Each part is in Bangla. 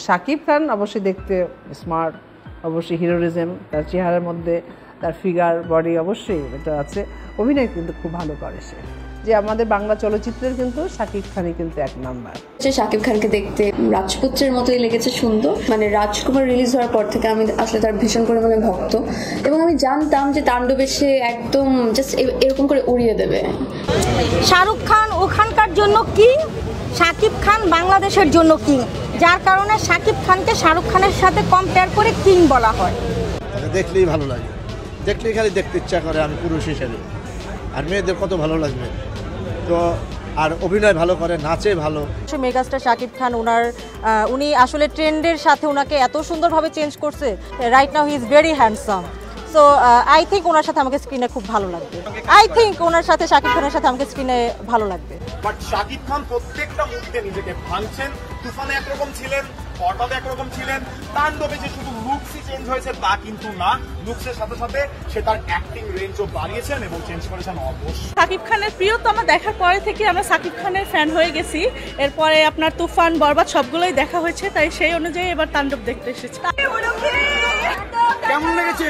শাকিব খান অবশ্যই দেখতে স্মার্ট, অবশ্যই হিরোরিজম তার চেহারার মধ্যে, তার ফিগার বডি অবশ্যই এটা আছে। অভিনয় কিন্তু খুব ভালো করে সে, যে আমাদের বাংলা চলচ্চিত্রের কিন্তু শাকিব খানই কিন্তু এক নাম্বার। শাকিব খানকে দেখতে রাজপুত্রের মতোই লেগেছে সুন্দর। মানে রাজকুমার রিলিজ হওয়ার পর থেকে আমি আসলে তার ভীষণ পরিমাণে ভক্ত, এবং আমি জানতাম যে তাণ্ডবে সে একদম জাস্ট এরকম করে উড়িয়ে দেবে। শাহরুখ খান ওখানকার জন্য কিং, শাকিব খান বাংলাদেশের জন্য কিং, যার কারণে শাকিব খানকে শাহরুখ খানের সাথে কম্পেয়ার করে কিং বলা হয়। দেখলেই ভালো লাগে, দেখলেই খালি দেখতে ইচ্ছা করে আমি পুরুষ হিসেবে। আর মেয়েদের কত ভালো লাগবে তো, আর অভিনয় ভালো করে, নাচে ভালো। মেগাস্টার শাকিব খান উনি আসলে ট্রেন্ডের সাথে ওনাকে এত সুন্দরভাবে চেঞ্জ করছে। Right now he is very handsome. So I think ওনার সাথে আমাকে স্ক্রিনে খুব ভালো লাগবে। আই থিঙ্ক ওনার সাথে শাকিব খানের সাথে আমাকে স্ক্রিনে ভালো লাগবে। বাট শাকিব খান প্রত্যেকটা মুভিতে নিজেকে ভাঙছেন। তুফানে একরকম ছিলেন, পর্দাতে একরকম ছিলেন, তাণ্ডবে যে শুধু লুকসই চেঞ্জ হয়েছে তা কিন্তু না, লুকসের সাথে সাথে সে তার অ্যাক্টিং রেঞ্জও বাড়িয়েছেন এবং চেঞ্জ করেছেন অবশ্যই। শাকিব খানের প্রিয়তমা দেখার পরে থেকে আমরা শাকিব খানের ফ্যান হয়ে গেছি। এরপরে আপনার তুফান, বরবাদ সবগুলোই দেখা হয়েছে, তাই সেই অনুযায়ী এবার তাণ্ডব দেখতে এসেছি। কেমন লেগেছে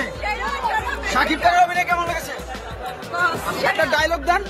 শাকিব খানের অভিনয়? কেমন লেগেছে? একটা ডায়লগ দেন।